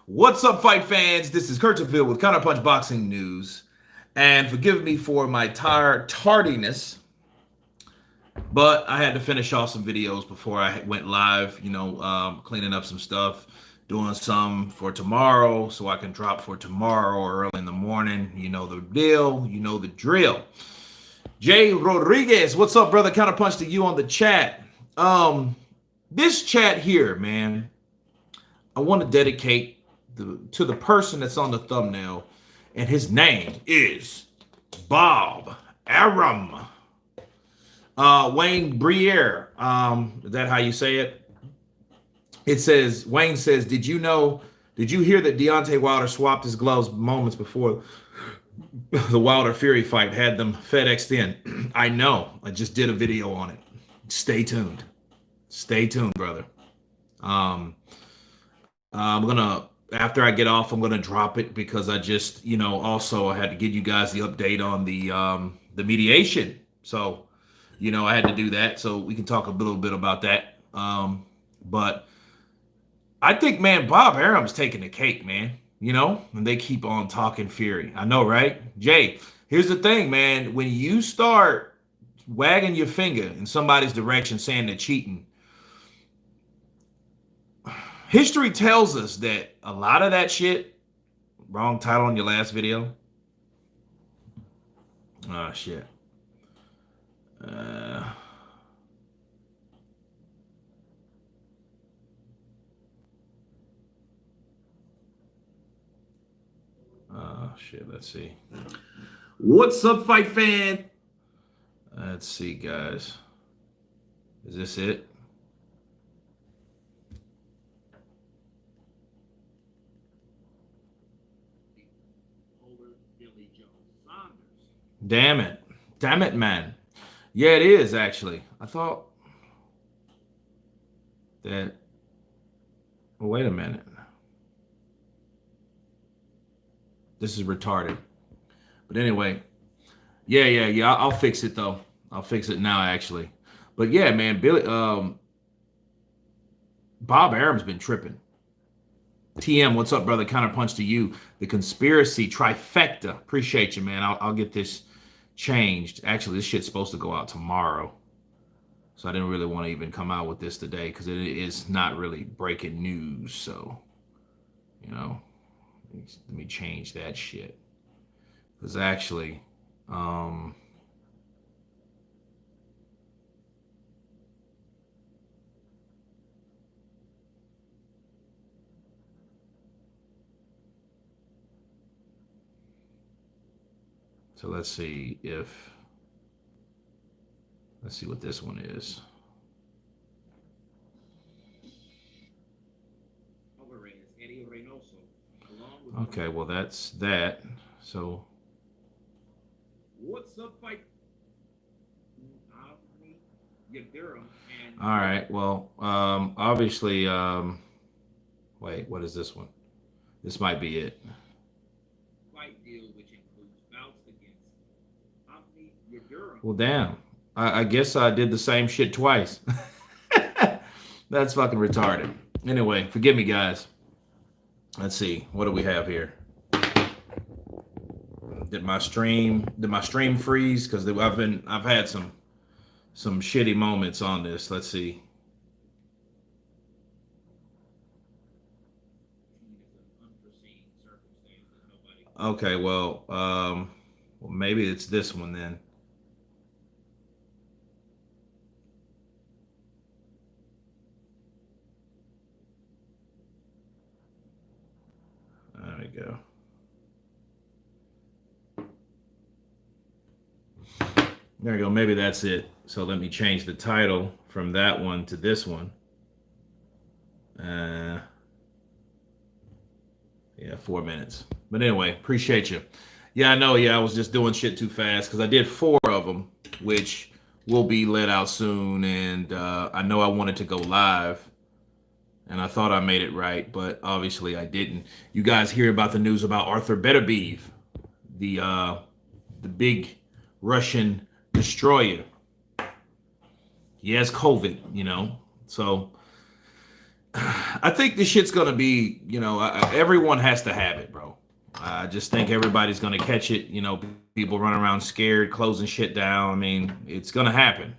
What's up, fight fans? This is Counterpunch with Counterpunch Boxing News. And forgive me for my tardiness, but I had to finish off some videos before I went live, cleaning up some stuff, doing some for tomorrow so I can drop for tomorrow or early in the morning. You know the deal, you know the drill. Jay Rodriguez, what's up, brother? Counterpunch to you on the chat. This chat here, man, I want to dedicate to the person that's on the thumbnail, and his name is Bob Arum. Wayne Briere, is that how you say it? It says, Wayne says, did you hear that Deontay Wilder swapped his gloves moments before the Wilder Fury fight, had them FedExed in? I know. I just did a video on it. Stay tuned. Stay tuned, brother. I'm gonna, after I get off, I'm gonna drop it because I just, also I had to give you guys the update on the mediation. So, I had to do that so we can talk a little bit about that. But I think, man, Bob Arum's taking the cake, man. And they keep on talking Fury. I know, right? Jay, here's the thing, man. When you start wagging your finger in somebody's direction saying they're cheating, history tells us that a lot of that shit, wrong title on your last video. Oh, shit. Shit, let's see. What's up, fight fan? Let's see, guys. Is this it? Damn it. Damn it, man. Yeah, it is, actually. I thought that... Well, wait a minute. This is retarded. But anyway. Yeah. I'll fix it, though. I'll fix it now, actually. But yeah, man, Bob Arum's been tripping. TM, what's up, brother? Counterpunch to you. The conspiracy trifecta. Appreciate you, man. I'll get this changed. Actually, this shit's supposed to go out tomorrow. So I didn't really want to even come out with this today because it is not really breaking news. So, let me change that shit. Because actually, so let's see what this one is. Okay, well that's that. So what's up, fight? All right, well, obviously, wait, what is this one? This might be it. Fight deal, which includes bouts against Well, damn. I guess I did the same shit twice. That's fucking retarded. Anyway, forgive me, guys. Let's see. What do we have here? Did my stream freeze? Because I've had some shitty moments on this. Let's see. Okay, well, maybe it's this one then. There we go. There we go. Maybe that's it. So let me change the title from that one to this one. Yeah, 4 minutes. But anyway, appreciate you. Yeah, I know. Yeah, I was just doing shit too fast because I did 4 of them, which will be let out soon. And I know I wanted to go live. And I thought I made it right, but obviously I didn't. You guys hear about the news about Arthur Beterbiev, the big Russian destroyer. He has COVID, So I think this shit's gonna be, everyone has to have it, bro. I just think everybody's gonna catch it. People run around scared, closing shit down. I mean, it's gonna happen.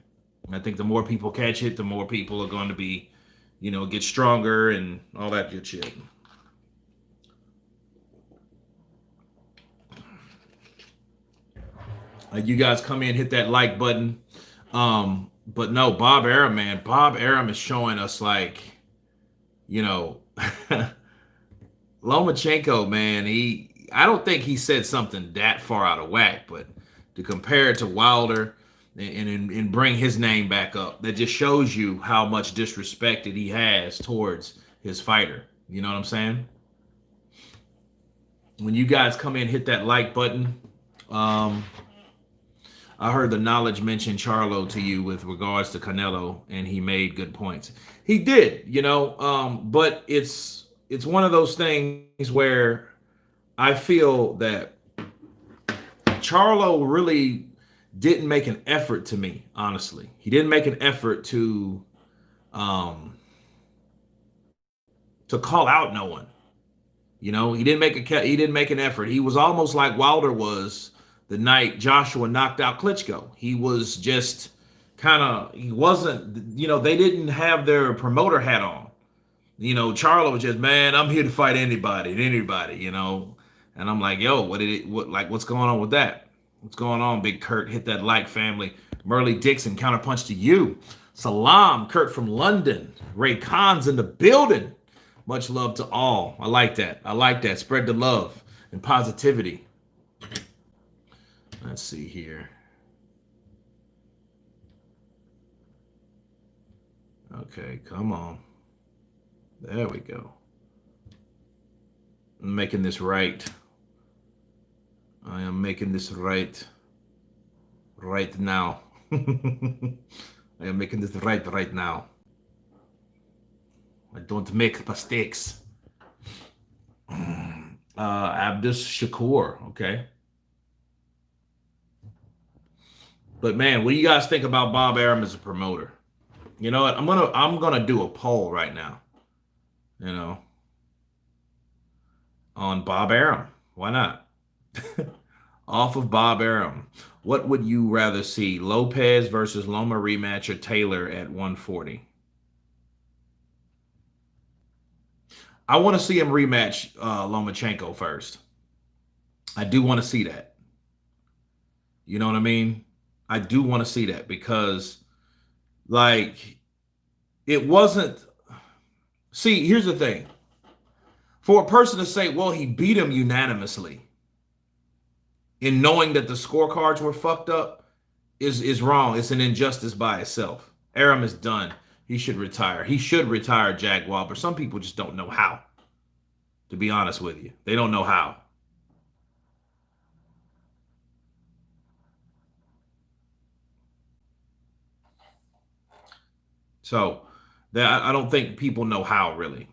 I think the more people catch it, the more people are going to be, get stronger and all that good shit. You guys come in, hit that like button. But no, Bob Arum, man. Bob Arum is showing us like, you know, Lomachenko, man. I don't think he said something that far out of whack, but to compare it to Wilder and bring his name back up, that just shows you how much disrespect that he has towards his fighter. You know what I'm saying? When you guys come in, hit that like button. Um, I heard the knowledge mention Charlo to you with regards to Canelo, and he made good points. He did, but it's one of those things where I feel that Charlo really didn't make an effort to me, honestly. He didn't make an effort um, to call out no one. He didn't make an effort. He was almost like Wilder was the night Joshua knocked out Klitschko. He was just he wasn't, they didn't have their promoter hat on. Charlo was just, man, I'm here to fight anybody. And I'm like, yo, what's going on with that? What's going on, Big Kurt? Hit that like, family. Merle Dixon, counterpunch to you. Salam, Kurt from London. Ray Khan's in the building. Much love to all. I like that. I like that. Spread the love and positivity. Let's see here. Okay, come on. There we go. I'm making this right. I am making this right now. I am making this right now. I don't make mistakes. Abdus Shakur, okay. But man, what do you guys think about Bob Arum as a promoter? You know what? I'm gonna do a poll right now. You know, on Bob Arum. Why not? Off of Bob Arum. What would you rather see? Lopez versus Loma rematch or Taylor at 140? I want to see him rematch Lomachenko first. I do want to see that. You know what I mean? I do want to see that because, like, it wasn't. See, here's the thing. For a person to say, well, he beat him unanimously, in knowing that the scorecards were fucked up, is wrong. It's an injustice by itself. Arum is done. He should retire. He should retire Jaguar, but some people just don't know how. To be honest with you, they don't know how. So that I don't think people know how really.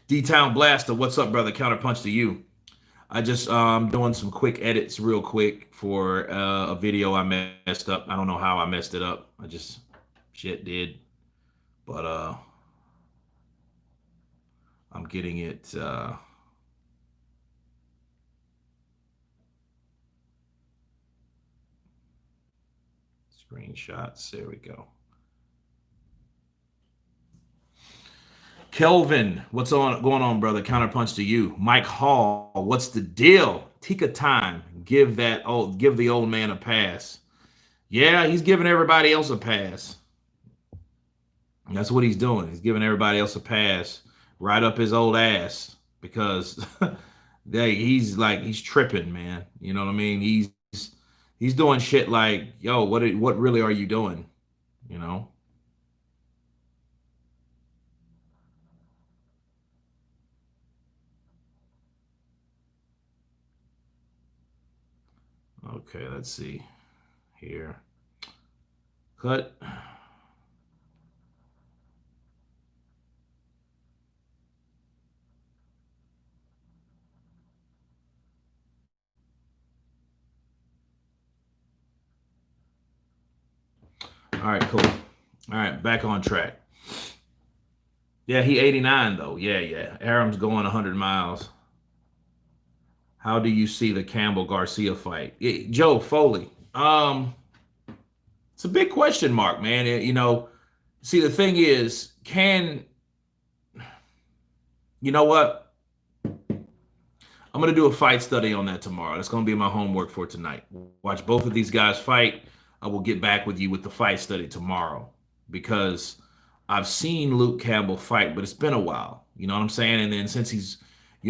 D-Town Blaster, what's up, brother? Counterpunch to you. I just doing some quick edits real quick for a video I messed up. I don't know how I messed it up. I just shit did. But I'm getting it screenshots. There we go. Kelvin, what's going on, brother? Counterpunch to you. Mike Hall, what's the deal? Tika time. Give the old man a pass. Yeah, he's giving everybody else a pass. That's what he's doing. He's giving everybody else a pass right up his old ass because he's tripping, man. You know what I mean? He's doing shit like, yo, what really are you doing? You know? Okay, let's see here. Cut. All right, cool. All right, back on track. Yeah, he 89 though. Yeah. Aram's going 100 miles. How do you see the Campbell Garcia fight? Joe Foley. It's a big question mark, man. See, the thing is, you know what? I'm going to do a fight study on that tomorrow. That's going to be my homework for tonight. Watch both of these guys fight. I will get back with you with the fight study tomorrow because I've seen Luke Campbell fight, but it's been a while. You know what I'm saying? And then since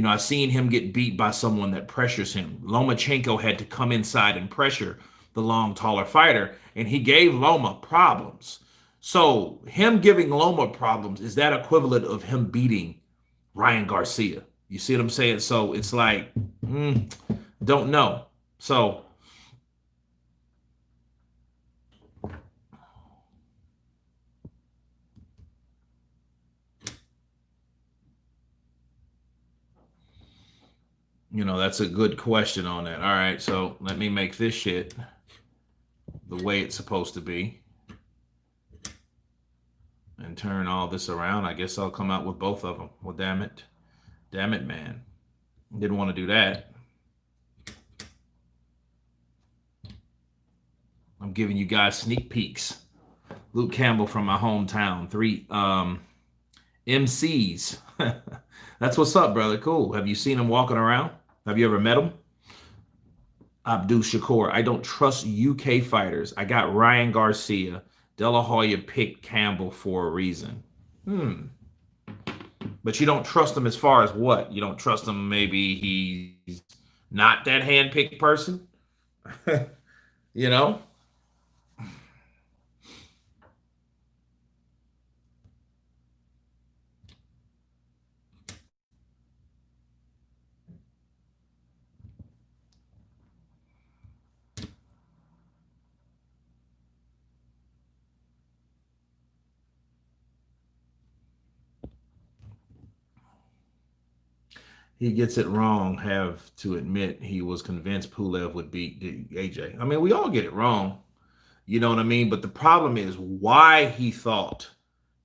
I've seen him get beat by someone that pressures him. Lomachenko had to come inside and pressure the long, taller fighter, and he gave Loma problems. So him giving Loma problems, is that equivalent of him beating Ryan Garcia? You see what I'm saying? So it's like, don't know. So that's a good question on that. All right, so let me make this shit the way it's supposed to be and turn all this around. I guess I'll come out with both of them. Well, damn it, man. Didn't want to do that. I'm giving you guys sneak peeks. Luke Campbell from my hometown. 3 MCs. That's what's up, brother. Cool. Have you seen him walking around? Have you ever met him? Abdul Shakur. I don't trust UK fighters. I got Ryan Garcia. De La Hoya picked Campbell for a reason. But you don't trust him as far as what? You don't trust him maybe he's not that hand-picked person? you know? He gets it wrong, have to admit he was convinced Pulev would beat AJ. I mean, we all get it wrong. You know what I mean? But the problem is why he thought,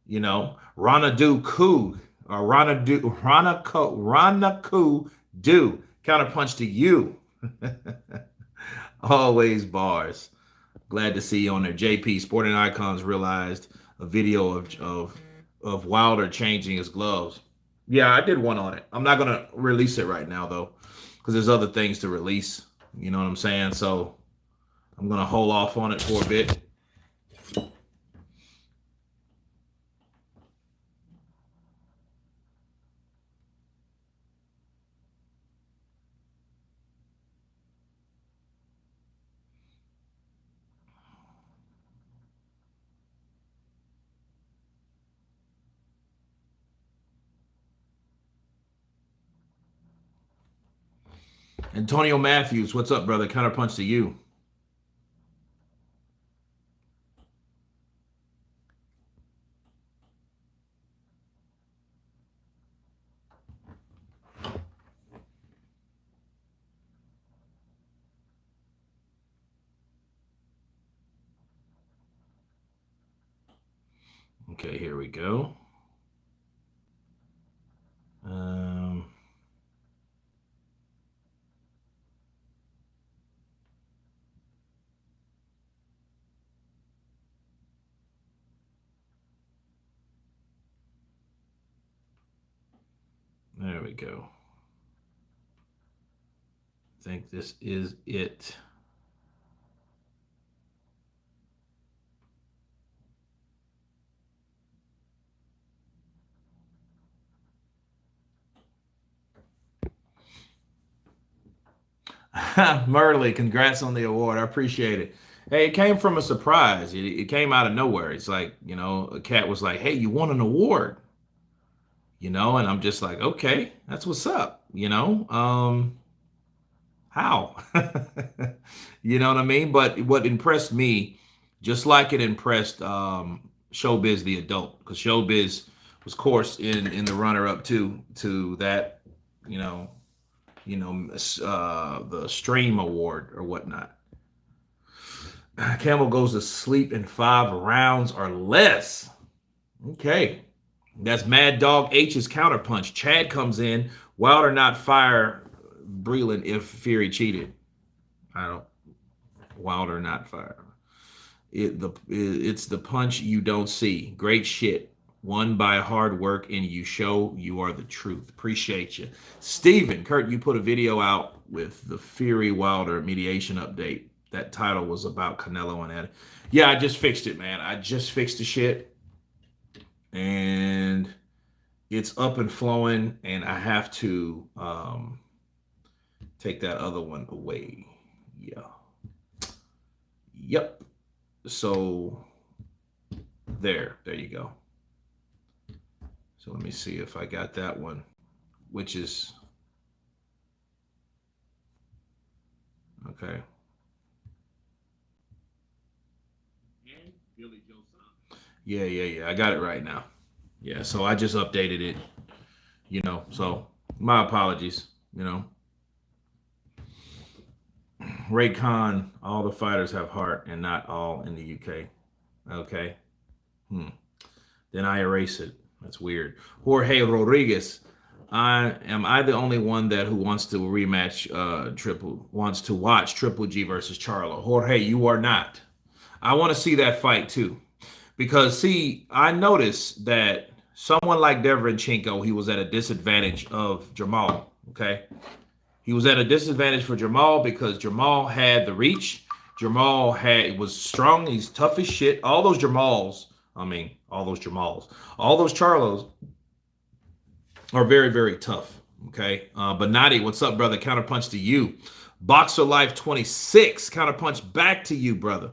Ranadu Ku or Ranaku do counterpunch to you. Always bars. Glad to see you on there. JP Sporting Icons realized a video of Wilder changing his gloves. Yeah, I did one on it. I'm not gonna release it right now though, because there's other things to release. You know what I'm saying? So I'm gonna hold off on it for a bit. Antonio Matthews, what's up, brother? Counterpunch to you. Okay, here we go. There we go. I think this is it. Merle, congrats on the award. I appreciate it. Hey, it came from a surprise. It came out of nowhere. It's like, a cat was like, hey, you won an award, and I'm just like, okay, that's what's up, how? You know what I mean? But what impressed me, just like it impressed Showbiz the adult, because Showbiz was, of course, in the runner-up to that, the Stream Award or whatnot. Campbell goes to sleep in 5 rounds or less. Okay. That's Mad Dog H's counterpunch. Chad comes in. Wilder not fire Breland if Fury cheated. I don't. Wilder not fire. It's the punch you don't see. Great shit. Won by hard work, and you show you are the truth. Appreciate you. Steven, Kurt, you put a video out with the Fury Wilder mediation update. That title was about Canelo and Ed. Yeah, I just fixed it, man. I just fixed the shit. And it's up and flowing, and I have to take that other one away. Yeah. Yep. So there you go. So let me see if I got that one, which is okay. Yeah. I got it right now. Yeah, so I just updated it, so my apologies, Ray Khan, all the fighters have heart and not all in the UK. Okay. Then I erase it. That's weird. Jorge Rodriguez. Am I the only one that who wants to rematch wants to watch Triple G versus Charlo? Jorge, you are not. I want to see that fight too. Because see, I noticed that someone like Derevyanchenko, he was at a disadvantage of Jamal. Okay. He was at a disadvantage for Jamal because Jamal had the reach. Jamal was strong. He's tough as shit. All those Charlos are very, very tough. Okay. But Nadi, what's up, brother? Counterpunch to you. Boxer Life 26. Counterpunch back to you, brother.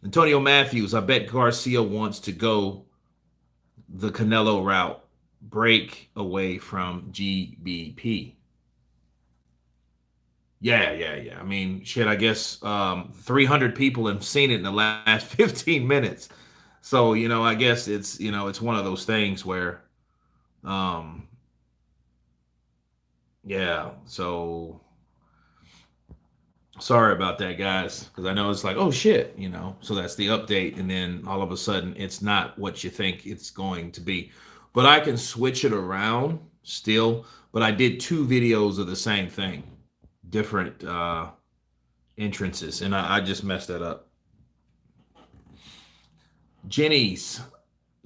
Antonio Matthews, I bet Garcia wants to go the Canelo route. Break away from GBP. Yeah. I mean, shit, I guess 300 people have seen it in the last 15 minutes. So, I guess it's one of those things where, yeah, so sorry about that, guys, because I know it's like, oh, shit, so that's the update. And then all of a sudden, it's not what you think it's going to be. But I can switch it around still. But I did 2 videos of the same thing. Different entrances, and I just messed that up. Jenny's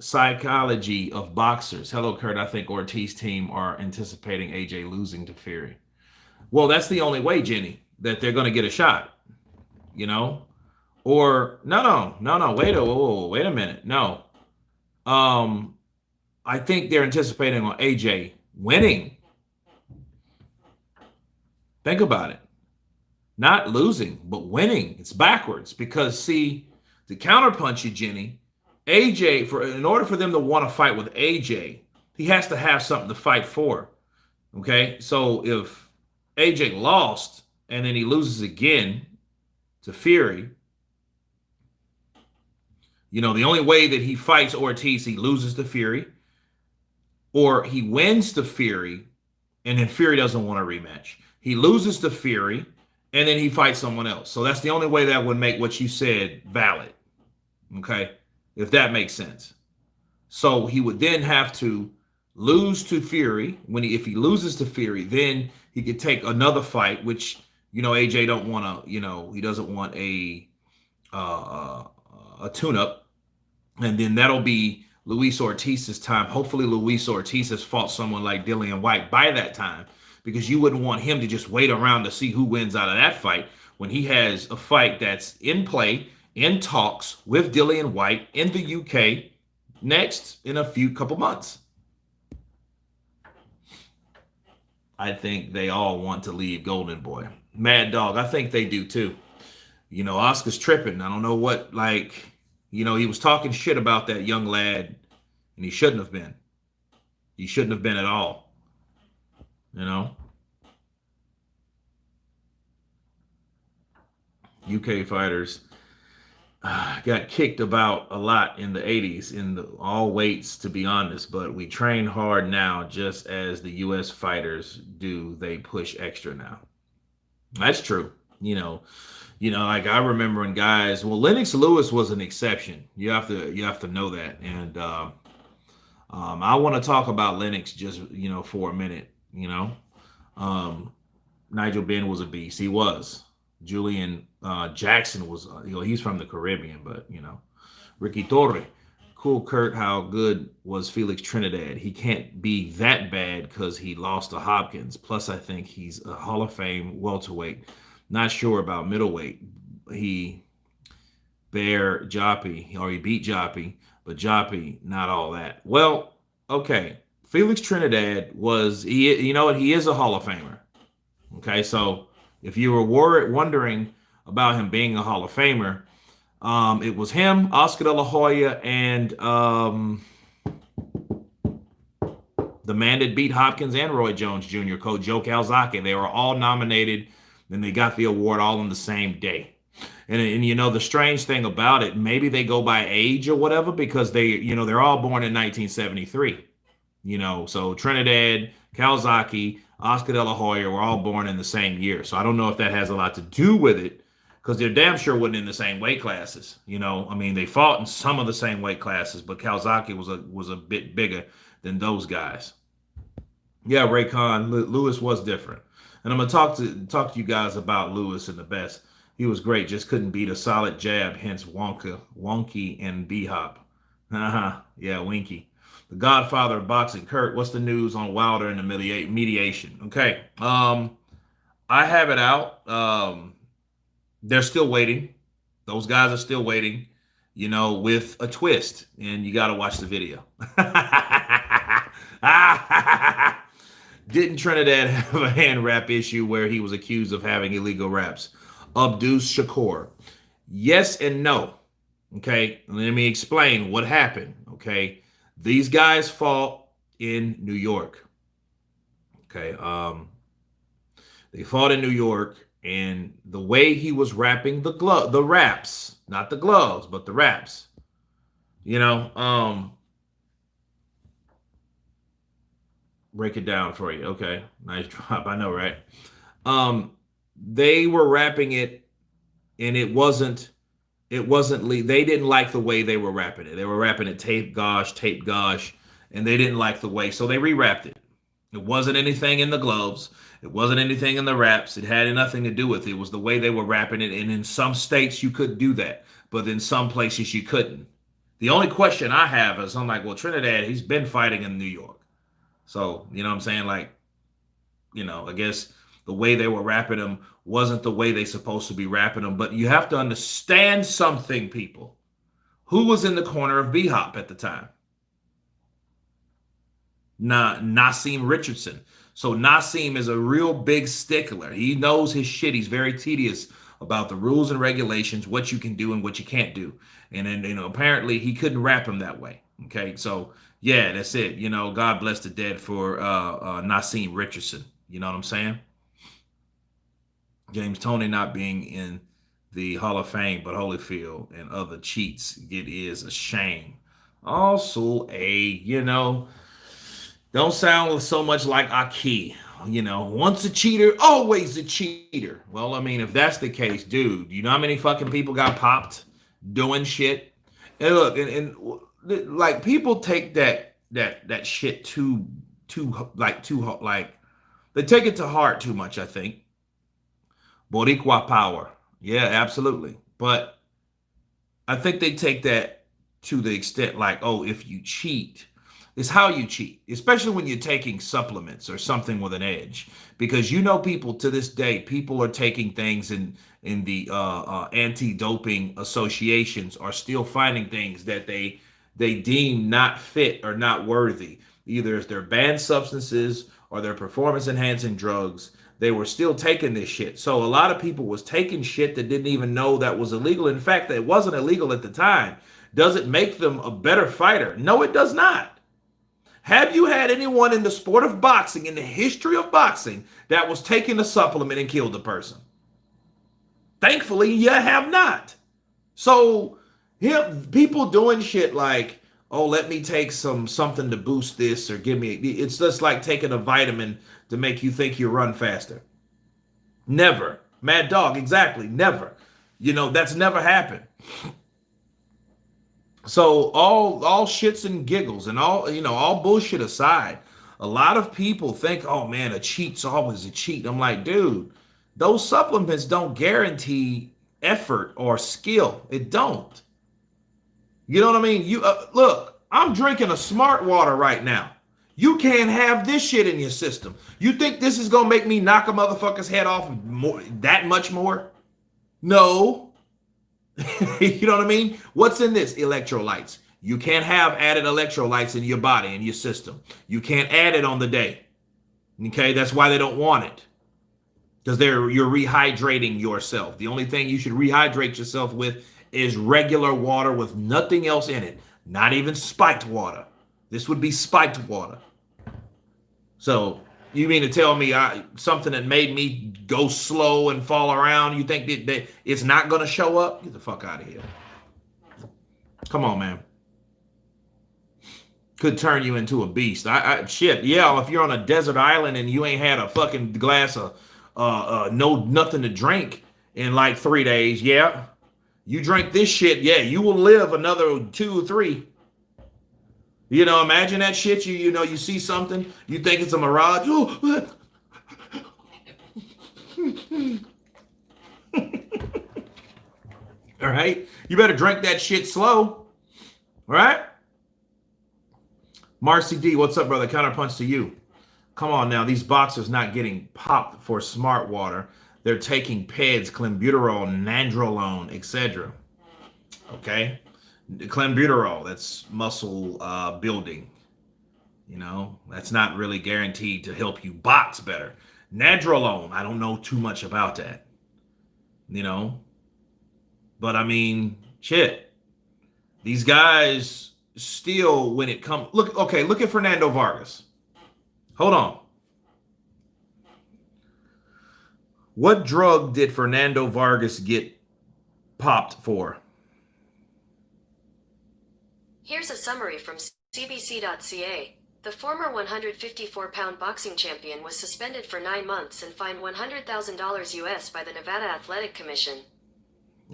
Psychology of Boxers. Hello, Kurt. I think Ortiz team are anticipating AJ losing to Fury. Well, that's the only way, Jenny, that they're going to get a shot, Or no. Wait a minute. No. I think they're anticipating on AJ winning. Think about it. Not losing, but winning. It's backwards because, see, to counterpunch you, Jenny, AJ, in order for them to want to fight with AJ, he has to have something to fight for. Okay? So if AJ lost and then he loses again to Fury, the only way that he fights Ortiz, he loses to Fury, or he wins to Fury, and then Fury doesn't want a rematch. He loses to Fury, and then he fights someone else. So that's the only way that would make what you said valid. Okay? If that makes sense. So he would then have to lose to Fury. If he loses to Fury, then he could take another fight, which, AJ don't want to, he doesn't want a tune-up. And then that'll be Luis Ortiz's time. Hopefully Luis Ortiz has fought someone like Dillian Whyte by that time, because you wouldn't want him to just wait around to see who wins out of that fight when he has a fight that's in play, in talks with Dillian Whyte in the UK next in a couple months. I think they all want to leave Golden Boy. Mad Dog, I think they do too. Oscar's tripping. I don't know what, he was talking shit about that young lad, and he shouldn't have been. He shouldn't have been at all. UK fighters got kicked about a lot in the 80s in all weights, to be honest, but we train hard now just as the US fighters do. They push extra now. That's true. Like I remember when guys. Well, Lennox Lewis was an exception. You have to know that. And I want to talk about Lennox just for a minute. Um, Nigel Benn was a beast. He was. Julian Jackson was. He's from the Caribbean, but Ricky Torre. Cool, Kurt. How good was Felix Trinidad? He can't be that bad because he lost to Hopkins. Plus, I think he's a Hall of Fame welterweight. Not sure about middleweight. He bear Joppy, or he beat Joppy, but Joppy not all that. Well, okay. Felix Trinidad was he. You know what? He is a Hall of Famer. Okay, so if you were wondering about him being a Hall of Famer, it was him, Oscar De La Hoya, and the man that beat Hopkins and Roy Jones Jr., Coach Joe Calzaghe. They were all nominated, and they got the award all on the same day. And the strange thing about it, maybe they go by age or whatever because they're all born in 1973. So Trinidad, Calzaghe, Oscar De La Hoya were all born in the same year. So I don't know if that has a lot to do with it because they're damn sure wasn't in the same weight classes. I mean, they fought in some of the same weight classes, but Calzaghe was a bit bigger than those guys. Yeah, Ray Khan, Lewis was different. And I'm gonna talk to you guys about Lewis and the best. He was great, just couldn't beat a solid jab, hence wonky and B-hop. Yeah, winky. The Godfather of boxing, Kurt. What's the news on Wilder and the mediation? Okay, I have it out. They're still waiting. Those guys are still waiting. With a twist, and you got to watch the video. Didn't Trinidad have a hand wrap issue where he was accused of having illegal wraps? Abdus Shakur. Yes and no. Okay, let me explain what happened. Okay, these guys fought in New York. Okay, they fought in New York, and the way he was wrapping the wraps, not the gloves, but the wraps. Break it down for you. Okay, nice drop. I know, right? They were wrapping it, and it wasn't. They didn't like the way they were wrapping it. They were wrapping it tape gosh, and they didn't like the way, so they rewrapped it. It wasn't anything in the gloves. It wasn't anything in the wraps. It had nothing to do with it. It was the way they were wrapping it, and in some states you could do that, but in some places you couldn't. The only question I have is, I'm like, well, Trinidad, he's been fighting in New York. So, what I'm saying? Like, I guess the way they were wrapping them wasn't the way they supposed to be wrapping them. But you have to understand something, people. Who was in the corner of B-Hop at the time? Naseem Richardson. So Naseem is a real big stickler. He knows his shit. He's very tedious about the rules and regulations, what you can do and what you can't do. And then, apparently he couldn't wrap him that way. Okay, so yeah, that's it. God bless the dead for Naseem Richardson. You know what I'm saying? James Toney not being in the Hall of Fame, but Holyfield and other cheats, it is a shame. Also, don't sound so much like Aki. Once a cheater, always a cheater. Well, I mean, if that's the case, dude, you know how many fucking people got popped doing shit? And look, and like people take that shit too like they take it to heart too much, I think. Boricua power. Yeah, absolutely. But I think they take that to the extent like, oh, if you cheat, it's how you cheat, especially when you're taking supplements or something with an edge. Because people to this day, people are taking things in the anti-doping associations are still finding things that they deem not fit or not worthy. Either it's their banned substances or their performance-enhancing drugs. They were still taking this shit. So a lot of people was taking shit that didn't even know that was illegal. In fact, it wasn't illegal at the time. Does it make them a better fighter? No, it does not. Have you had anyone in the sport of boxing, in the history of boxing, that was taking a supplement and killed the person? Thankfully, you have not. So people doing shit like, oh, let me take something to boost this or give me, it's just like taking a vitamin to make you think you run faster. Never. Mad Dog, exactly, never. That's never happened. So all shits and giggles and all bullshit aside, a lot of people think, oh man, a cheat's always a cheat. I'm like, dude, those supplements don't guarantee effort or skill. It don't. You know what I mean? You look, I'm drinking a smart water right now. You can't have this shit in your system. You think this is gonna make me knock a motherfucker's head off that much more? No. You know what I mean? What's in this? Electrolytes. You can't have added electrolytes in your body, in your system. You can't add it on the day. Okay, that's why they don't want it. Because you're rehydrating yourself. The only thing you should rehydrate yourself with is regular water with nothing else in it. Not even spiked water. This would be spiked water. So you mean to tell me something that made me go slow and fall around, you think that it's not going to show up? Get the fuck out of here. Come on, man. Could turn you into a beast. Shit, yeah, if you're on a desert island and you ain't had a fucking glass of nothing to drink in like 3 days, yeah. You drink this shit, yeah, you will live another 2 or 3. Imagine that shit. You see something, you think it's a mirage. All right, you better drink that shit slow. All right. Marcy D, what's up, brother? Counterpunch to you. Come on now, these boxers not getting popped for smart water. They're taking PEDs, clenbuterol, nandrolone, etc. Okay. Clenbuterol, that's muscle building. That's not really guaranteed to help you box better. Nandrolone, I don't know too much about that. But I mean, shit. These guys still, when it comes, look at Fernando Vargas. Hold on. What drug did Fernando Vargas get popped for? Here's a summary from CBC.ca. The former 154-pound boxing champion was suspended for 9 months and fined $100,000 US by the Nevada Athletic Commission.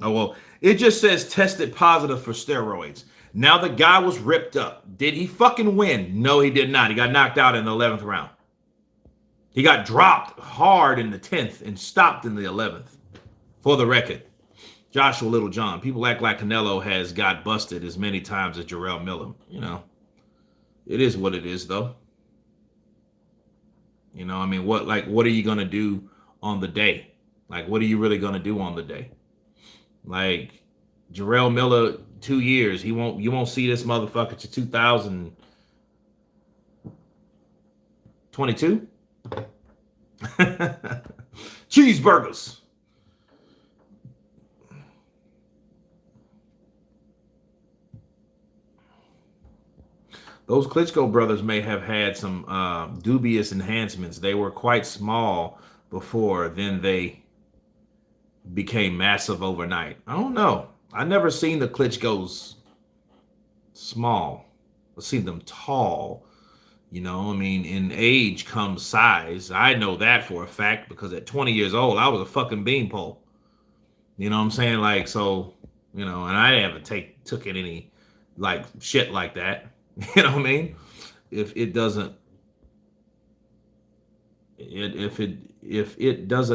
Oh, well, it just says tested positive for steroids. Now the guy was ripped up. Did he fucking win? No, he did not. He got knocked out in the 11th round. He got dropped hard in the 10th and stopped in the 11th. For the record, Joshua Littlejohn, people act like Canelo has got busted as many times as Jarrell Miller. It is what it is, though. I mean, what are you going to do on the day? Like, what are you really going to do on the day? Like, Jarrell Miller, 2 years. You won't see this motherfucker to 2022. Cheeseburgers. Those Klitschko brothers may have had some dubious enhancements. They were quite small before, then they became massive overnight. I don't know. I never seen the Klitschkos small. I've seen them tall. I mean, in age comes size. I know that for a fact because at 20 years old, I was a fucking beanpole. You know what I'm saying? Like, so, and I haven't took it any like shit like that. You know what I mean? If it doesn't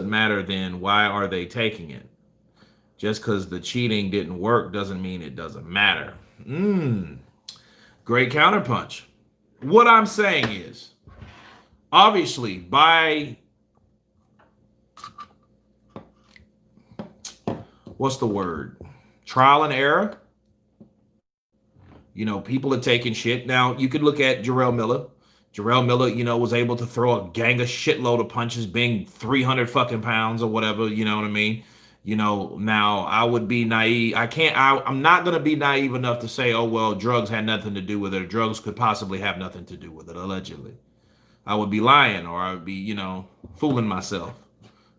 matter, then why are they taking it? Just because the cheating didn't work doesn't mean it doesn't matter. Great counterpunch. What I'm saying is, obviously, by what's the word? Trial and error. People are taking shit. Now, you could look at Jarrell Miller. Jarrell Miller, was able to throw a gang of shitload of punches, being 300 fucking pounds or whatever, you know what I mean? Now I would be naive. I'm not going to be naive enough to say, oh, well, drugs had nothing to do with it. Or drugs could possibly have nothing to do with it, allegedly. I would be lying, or I would be, fooling myself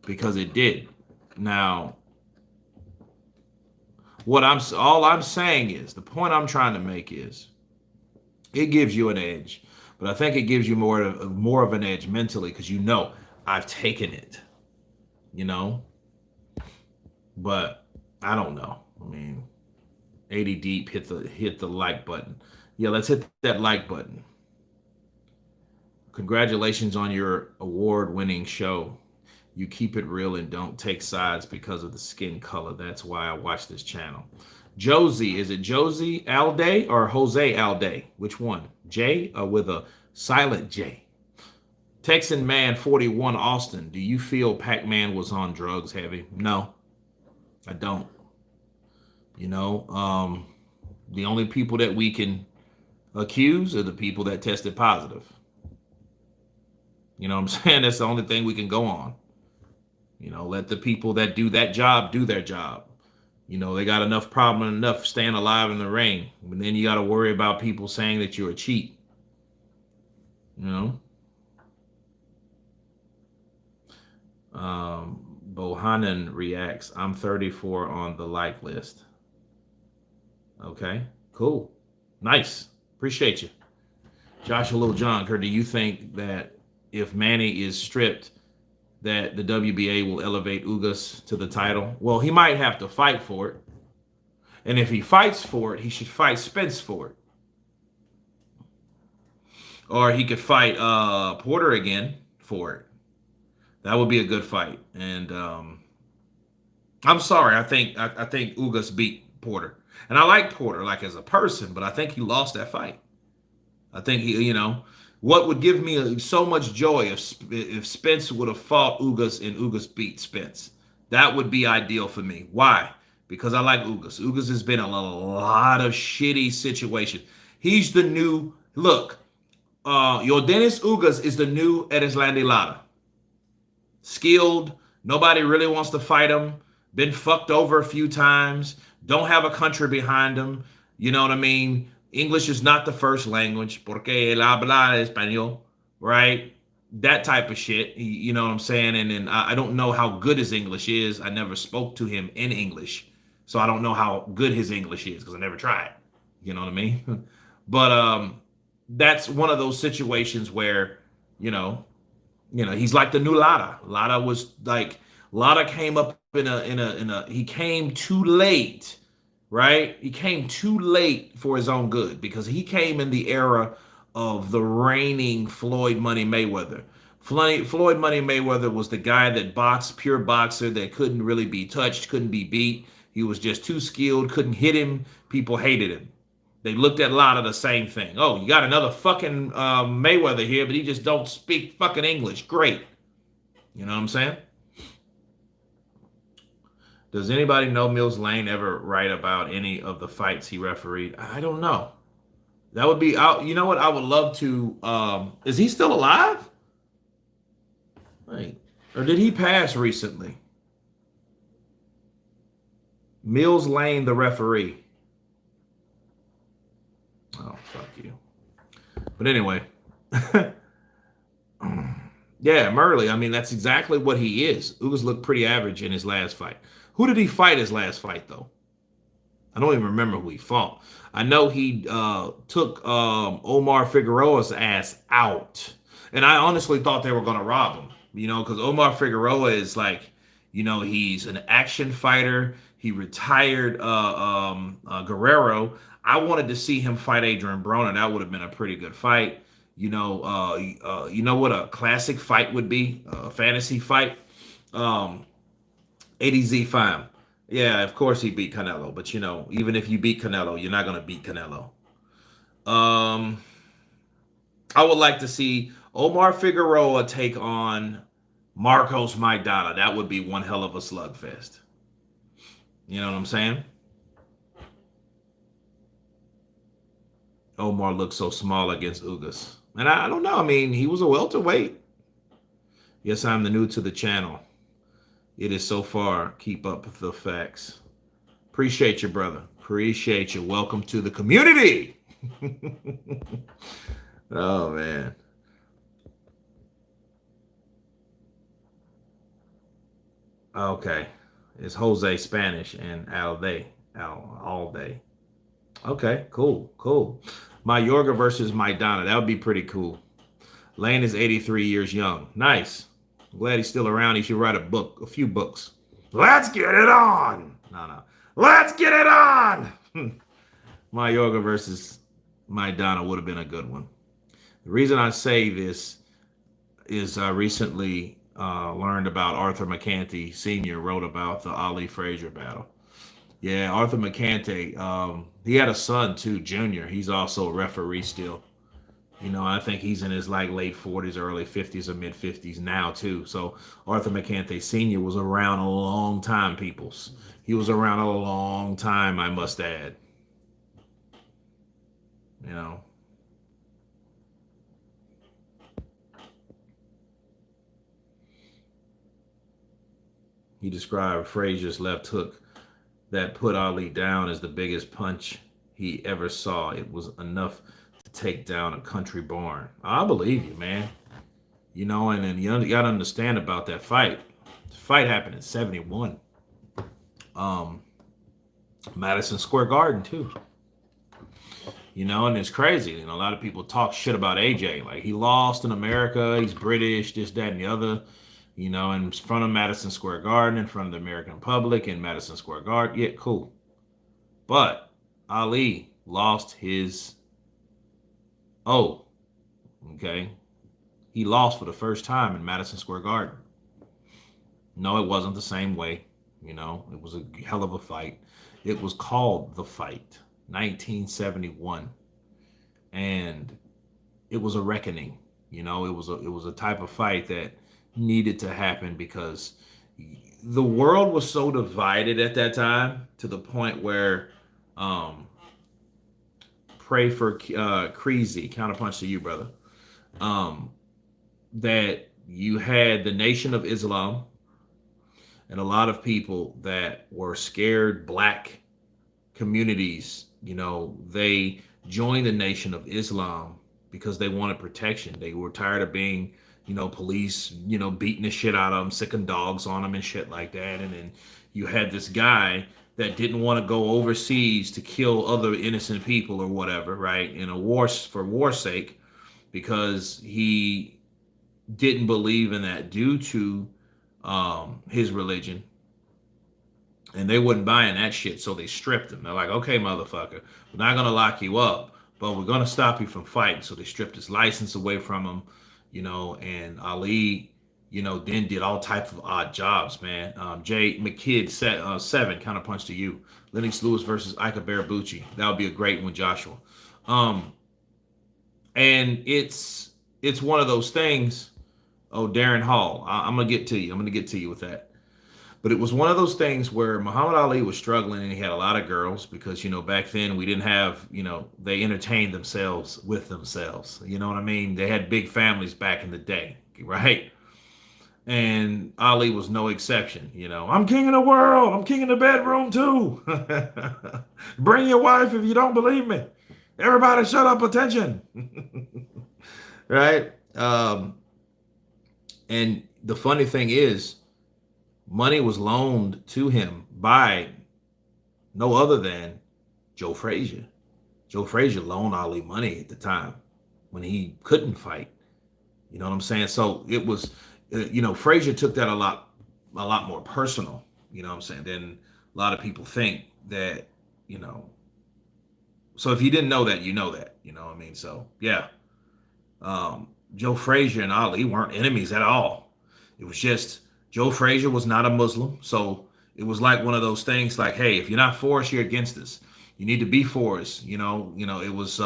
because it did. Now, all I'm saying is, the point I'm trying to make is, it gives you an edge, but I think it gives you more of an edge mentally because I've taken it, But I don't know. I mean, 80 deep, hit the like button. Yeah, let's hit that like button. Congratulations on your award-winning show. You keep it real and don't take sides because of the skin color. That's why I watch this channel. Josie, is it Josie Alday or Jose Alday? Which one? J or with a silent J? Texan Man 41 Austin, do you feel Pac-Man was on drugs heavy? No, I don't. You know, the only people that we can accuse are the people that tested positive. You know what I'm saying? That's the only thing we can go on. You know, let the people that do that job do their job. You know, they got enough problem enough staying alive in the rain. And then you got to worry about people saying that you're a cheat. You know? Bohanan reacts, I'm 34 on the like list. Okay, cool. Nice. Appreciate you. Joshua Little John, do you think that if Manny is stripped, that the WBA will elevate Ugas to the title? Well, he might have to fight for it. And if he fights for it, he should fight Spence for it. Or he could fight Porter again for it. That would be a good fight. And I'm sorry, I think Ugas beat Porter. And I like Porter like as a person, but I think he lost that fight. I think he, you know, what would give me so much joy if Spence would have fought Ugas and Ugas beat Spence. That would be ideal for me. Why? Because I like Ugas. Ugas has been in a lot of shitty situations. He's the new, look, Yordenis Ugas is the new Erislandy Lara. Skilled. Nobody really wants to fight him. Been fucked over a few times. Don't have a country behind him. You know what I mean? English is not the first language. Porque él habla español, right? That type of shit. You know what I'm saying? And then I don't know how good his English is. I never spoke to him in English. So I don't know how good his English is because I never tried. You know what I mean? But that's one of those situations where, you know, he's like the new Lada. Lada was like, Lada came up he came too late, right? He came too late for his own good because he came in the era of the reigning Floyd Money Mayweather. Floyd Money Mayweather was the guy that boxed, pure boxer that couldn't really be touched, couldn't be beat. He was just too skilled, couldn't hit him. People hated him. They looked at Lada the same thing. Oh, you got another fucking Mayweather here, but he just don't speak fucking English. Great. You know what I'm saying? Does anybody know Mills Lane ever write about any of the fights he refereed? I don't know. That would be out. You know what? I would love to. Is he still alive? Wait, or did he pass recently? Mills Lane, the referee. Oh, fuck you. But anyway. Yeah, Murley. I mean, that's exactly what he is. Ugas looked pretty average in his last fight. Who did he fight his last fight, though? I don't even remember who he fought. I know he took Omar Figueroa's ass out. And I honestly thought they were going to rob him. You know, because Omar Figueroa is like, you know, he's an action fighter. He retired Guerrero. I wanted to see him fight Adrian Broner. That would have been a pretty good fight. You know what a classic fight would be? A fantasy fight? ADZ Fine. Yeah, of course he beat Canelo. But, you know, even if you beat Canelo, you're not going to beat Canelo. I would like to see Omar Figueroa take on Marcos Maidana. That would be one hell of a slugfest. You know what I'm saying? Omar looked so small against Ugas. And I don't know. I mean, he was a welterweight. Yes, I'm the new to the channel. It is so far. Keep up with the facts. Appreciate you, brother. Appreciate you. Welcome to the community. Oh, man. Okay. It's Jose Spanish and Alday. Alday. Okay, cool. Mayorga versus Maidana. That would be pretty cool. Lane is 83 years young. Nice. I'm glad he's still around. He should write a few books. Let's get it on. No. Let's get it on. Mayorga versus Maidana would have been a good one. The reason I say this is I recently learned about Arthur McCanty Sr. wrote about the Ali Frazier battle. Yeah, Arthur McCanty, he had a son too, Junior. He's also a referee still. I think he's in his like late 40s, early 50s, or mid 50s now too. So Arthur McCanty Sr. was around a long time, peoples. He was around a long time, I must add. You know. He described Frazier's left hook that put Ali down as the biggest punch he ever saw. It was enough to take down a country barn. I believe you, man. And then you got to understand about that fight. The fight happened in 71. Madison Square Garden, too. And it's crazy. A lot of people talk shit about AJ. Like, he lost in America. He's British, this, that, and the other. In front of Madison Square Garden, in front of the American public in Madison Square Garden. Yeah, cool. But Ali lost his okay? He lost for the first time in Madison Square Garden. No, it wasn't the same way. It was a hell of a fight. It was called The Fight, 1971. And it was a reckoning. It was a type of fight that needed to happen because the world was so divided at that time to the point where pray for Creasy, counterpunch to you, brother, that you had the Nation of Islam and a lot of people that were scared black communities. They joined the Nation of Islam because they wanted protection. They were tired of being police, beating the shit out of them, sicking dogs on them and shit like that. And then you had this guy that didn't want to go overseas to kill other innocent people or whatever, right? In a war, for war's sake, because he didn't believe in that due to his religion. And they wasn't buying that shit, so they stripped him. They're like, okay, motherfucker, we're not going to lock you up, but we're going to stop you from fighting. So they stripped his license away from him. And Ali, then did all types of odd jobs, man. Jay McKidd, 7, counterpunch to you. Lennox Lewis versus Ika Barabucci. That would be a great one, Joshua. And it's one of those things. Oh, Darren Hall. I'm going to get to you. I'm going to get to you with that. But it was one of those things where Muhammad Ali was struggling and he had a lot of girls because, back then we didn't have, they entertained themselves with themselves. You know what I mean? They had big families back in the day, right? And Ali was no exception. I'm king of the world. I'm king of the bedroom too. Bring your wife if you don't believe me. Everybody shut up, attention. Right? And the funny thing is, money was loaned to him by no other than Joe Frazier. Joe Frazier loaned Ali money at the time when he couldn't fight. You know what I'm saying? So it was, Frazier took that a lot more personal. You know what I'm saying? Than a lot of people think that, So if you didn't know that, you know that. You know what I mean? So yeah, Joe Frazier and Ali weren't enemies at all. It was just Joe Frazier was not a Muslim, so it was like one of those things like, hey, if you're not for us, you're against us. You need to be for us. It was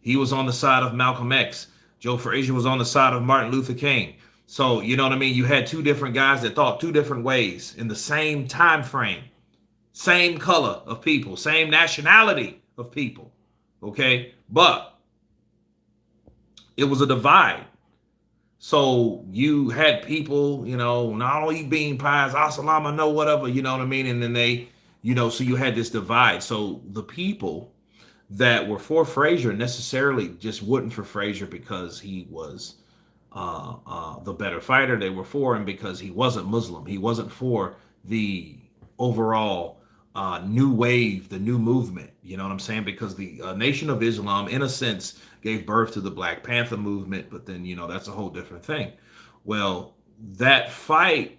he was on the side of Malcolm X. Joe Frazier was on the side of Martin Luther King. So, you know what I mean? You had two different guys that thought two different ways in the same time frame, same color of people, same nationality of people. Okay? But it was a divide. So you had people, not only eat bean pies, assalamu, no, whatever, you know what I mean? And then they, so you had this divide. So the people that were for Frazier necessarily just wouldn't for Frazier because he was the better fighter. They were for him because he wasn't Muslim. He wasn't for the overall new wave, the new movement. You know what I'm saying? Because the Nation of Islam, in a sense, gave birth to the Black Panther movement. But then, that's a whole different thing. Well, that fight,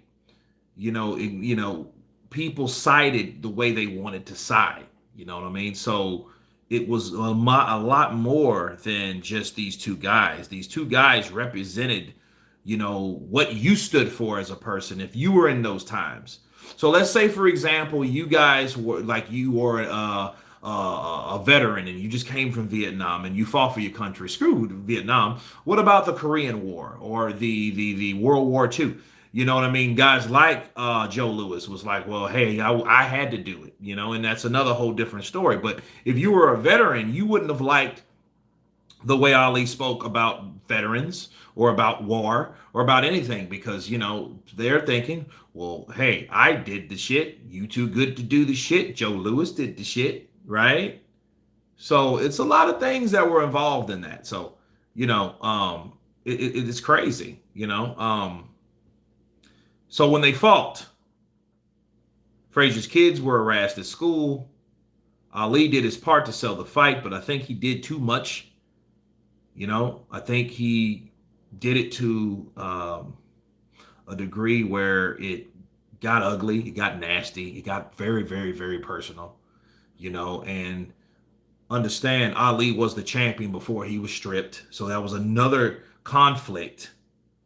people people sided the way they wanted to side. You know what I mean? So it was a lot more than just these two guys. These two guys represented, what you stood for as a person if you were in those times. So let's say, for example, you guys were like you were a veteran and you just came from Vietnam and you fought for your country. Screw Vietnam. What about the Korean War or the World War II? You know what I mean? Guys like Joe Louis was like, well, hey, I had to do it, and that's another whole different story. But if you were a veteran, you wouldn't have liked the way Ali spoke about veterans or about war or about anything because, they're thinking, well, hey, I did the shit. You too good to do the shit. Joe Louis did the shit, right? So it's a lot of things that were involved in that. So, it's crazy. So when they fought, Frazier's kids were harassed at school. Ali did his part to sell the fight, but I think he did too much. I think he did it to a degree where it got ugly, it got nasty, it got very, very, very personal, and understand Ali was the champion before he was stripped. So that was another conflict,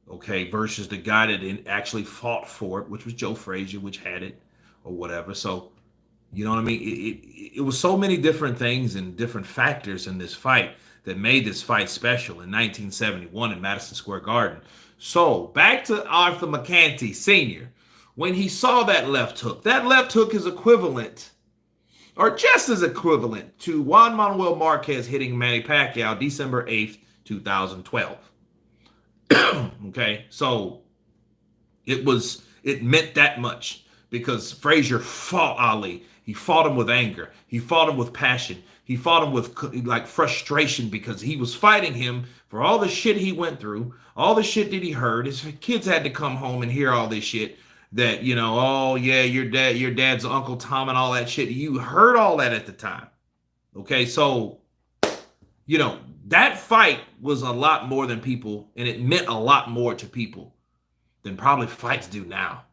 okay, versus the guy that actually fought for it, which was Joe Frazier, which had it or whatever. So, you know what I mean? It was so many different things and different factors in this fight that made this fight special in 1971 in Madison Square Garden. So back to Arthur McCanty Sr. When he saw that left hook is equivalent or just as equivalent to Juan Manuel Marquez hitting Manny Pacquiao December 8th, 2012. Okay, so it meant that much because Frazier fought Ali. He fought him with anger. He fought him with passion. He fought him with like frustration because he was fighting him for all the shit he went through, all the shit that he heard. His kids had to come home and hear all this shit that, oh yeah, your dad's Uncle Tom and all that shit. You heard all that at the time. Okay, so, that fight was a lot more than people, and it meant a lot more to people than probably fights do now.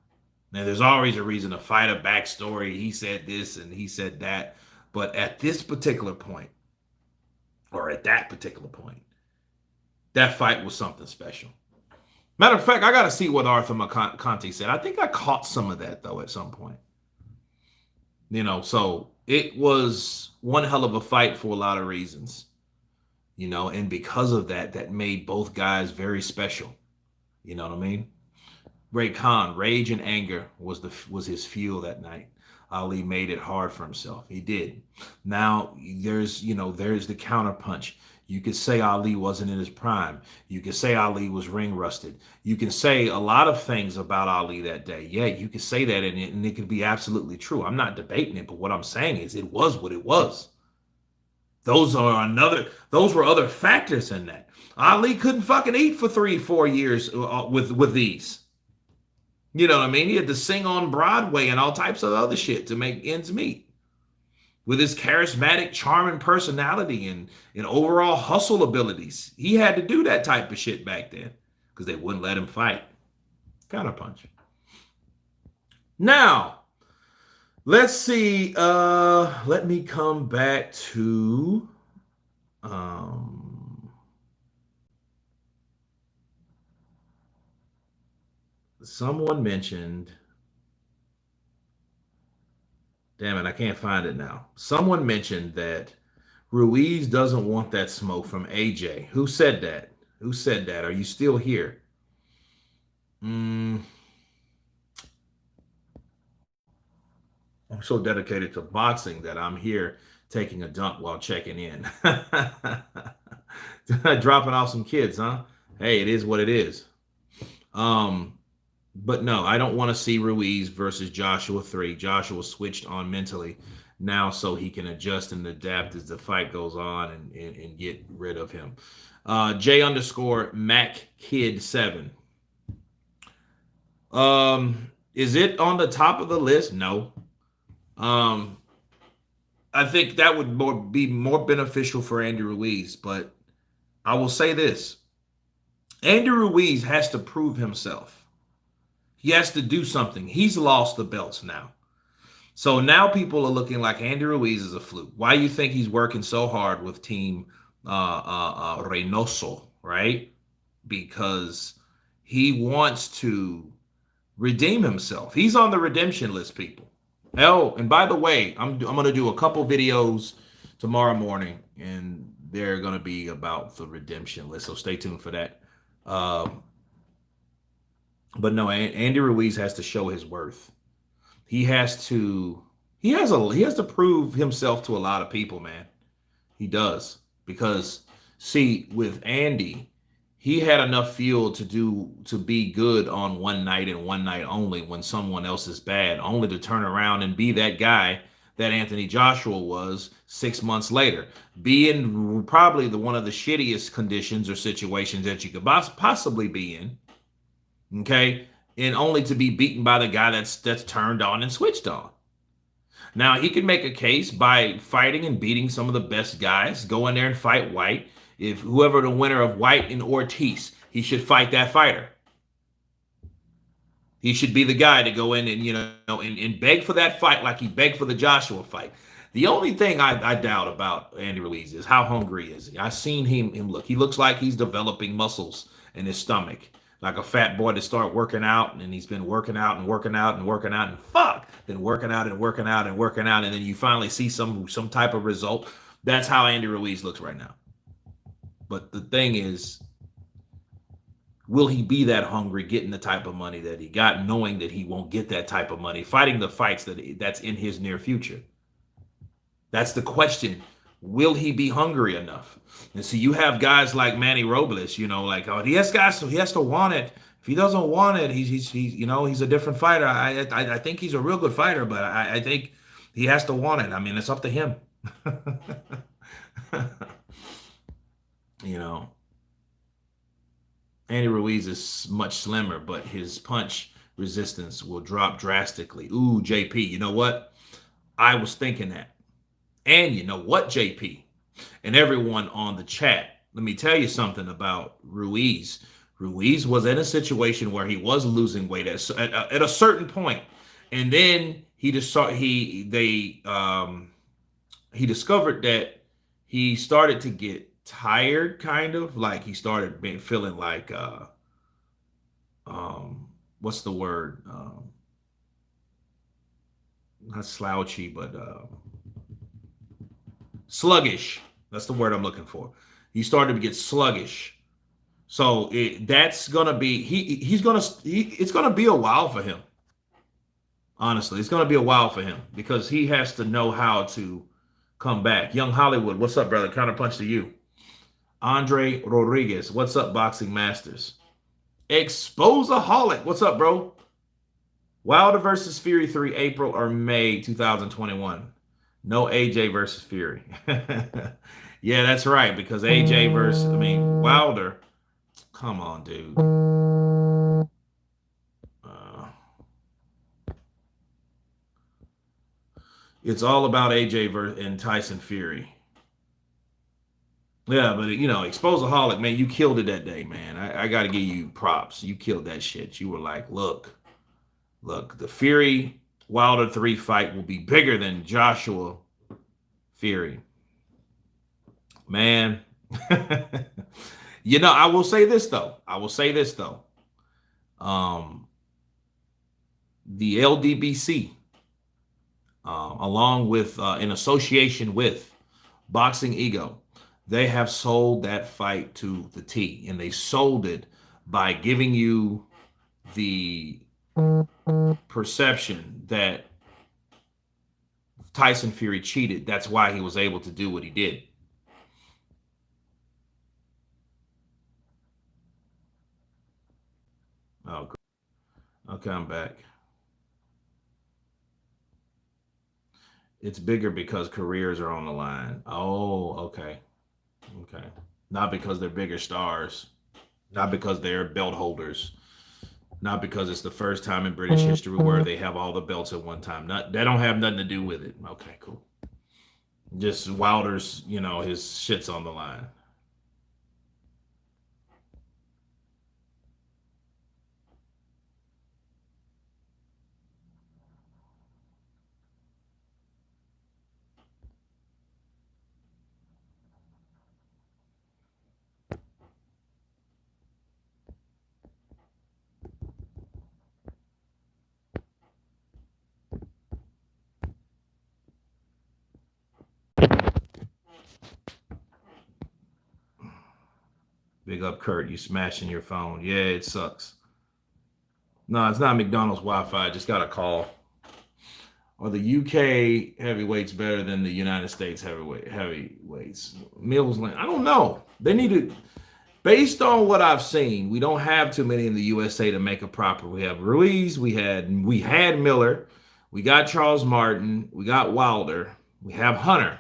Now, there's always a reason to fight, a backstory. He said this and he said that. But at this particular point, or at that particular point, that fight was something special. Matter of fact, I got to see what Arthur McCanty said. I think I caught some of that, though, at some point. So it was one hell of a fight for a lot of reasons. And because of that, that made both guys very special. You know what I mean? Ray Khan, rage and anger was his fuel that night. Ali made it hard for himself. He did. Now there's the counterpunch. You could say Ali wasn't in his prime. You could say Ali was ring rusted. You can say a lot of things about Ali that day. Yeah, you could say that and it could be absolutely true. I'm not debating it, but what I'm saying is it was what it was. Those were other factors in that. Ali couldn't fucking eat for 3-4 years with these. You know what I mean? He had to sing on Broadway and all types of other shit to make ends meet. With his charismatic, charming personality and overall hustle abilities, he had to do that type of shit back then because they wouldn't let him fight. Counterpunch. Now, let's see. Let me come back to someone mentioned, damn it, I can't find it now. Someone mentioned that Ruiz doesn't want that smoke from AJ. Who said that? Who said that? Are you still here? I'm so dedicated to boxing that I'm here taking a dump while checking in. Dropping off some kids, huh? Hey, it is what it is. But no, I don't want to see Ruiz versus Joshua 3. Joshua switched on mentally now so he can adjust and adapt as the fight goes on and get rid of him. J_Mac Kid 7. Is it on the top of the list? No. I think that would be more beneficial for Andy Ruiz, but I will say this. Andy Ruiz has to prove himself. He has to do something. He's lost the belts now. So now people are looking like Andy Ruiz is a fluke. Why do you think he's working so hard with Team Reynoso, right? Because he wants to redeem himself. He's on the redemption list, people. Oh, and by the way, I'm going to do a couple videos tomorrow morning, and they're going to be about the redemption list. So stay tuned for that. Um, but no, Andy Ruiz has to show his worth. He has to. He has to prove himself to a lot of people, man. He does. Because see, with Andy, he had enough fuel to be good on one night and one night only when someone else is bad, only to turn around and be that guy that Anthony Joshua was 6 months later. Be in probably the one of the shittiest conditions or situations that you could possibly be in. Okay. And only to be beaten by the guy that's turned on and switched on. Now he can make a case by fighting and beating some of the best guys. Go in there and fight White. If whoever the winner of White and Ortiz, he should fight that fighter. He should be the guy to go in and and beg for that fight like he begged for the Joshua fight. The only thing I doubt about Andy Ruiz is how hungry is he. I've seen him look. He looks like he's developing muscles in his stomach, like a fat boy to start working out, and he's been working out and working out and working out and been working out and working out and working out, and then you finally see some type of result. That's how Andy Ruiz looks right now. But the thing is, will he be that hungry, getting the type of money that he got, knowing that he won't get that type of money, fighting the fights that's in his near future? That's the question. Will he be hungry enough? And so you have guys like Manny Robles, like, oh, he has to want it. If he doesn't want it, he's a different fighter. I think he's a real good fighter, but I think he has to want it. I mean, it's up to him. Andy Ruiz is much slimmer, but his punch resistance will drop drastically. Ooh, JP, you know what? I was thinking that. And you know what, JP? And everyone on the chat, let me tell you something about Ruiz. Ruiz was in a situation where he was losing weight at a certain point, and then he discovered that he started to get tired, kind of like he started feeling like what's the word? Not slouchy, but sluggish. That's the word I'm looking for. He started to get sluggish. So that's gonna be it's gonna be a while for him. Honestly, it's gonna be a while for him because he has to know how to come back. Young Hollywood, what's up, brother? Counterpunch to you. Andre Rodriguez, what's up, Boxing Masters? Exposeaholic, what's up, bro? Wilder versus Fury 3, April or May 2021. No AJ versus Fury. Yeah, that's right, because AJ Wilder. Come on, dude. It's all about AJ and Tyson Fury. Yeah, but Exposeaholic, man, you killed it that day, man. I got to give you props. You killed that shit. You were like, look, the Fury Wilder 3 fight will be bigger than Joshua Fury. Man. I will say this though. The LDBC, along with in association with Boxing Ego, they have sold that fight to the T, and they sold it by giving you the perception that Tyson Fury cheated. That's why he was able to do what he did. Oh, great. Okay, I'm back. It's bigger because careers are on the line. Oh, okay. Okay. Not because they're bigger stars. Not because they're belt holders. Not because it's the first time in British history where they have all the belts at one time. That don't have nothing to do with it. Okay, cool. Just Wilder's, his shit's on the line. Big up, Kurt. You smashing your phone. Yeah, it sucks. No, it's not McDonald's Wi-Fi. I just got a call. Are the UK heavyweights better than the United States heavyweights? Mills, I don't know. They need to, based on what I've seen, we don't have too many in the USA to make a proper. We have Ruiz, we had Miller, we got Charles Martin, we got Wilder, we have Hunter.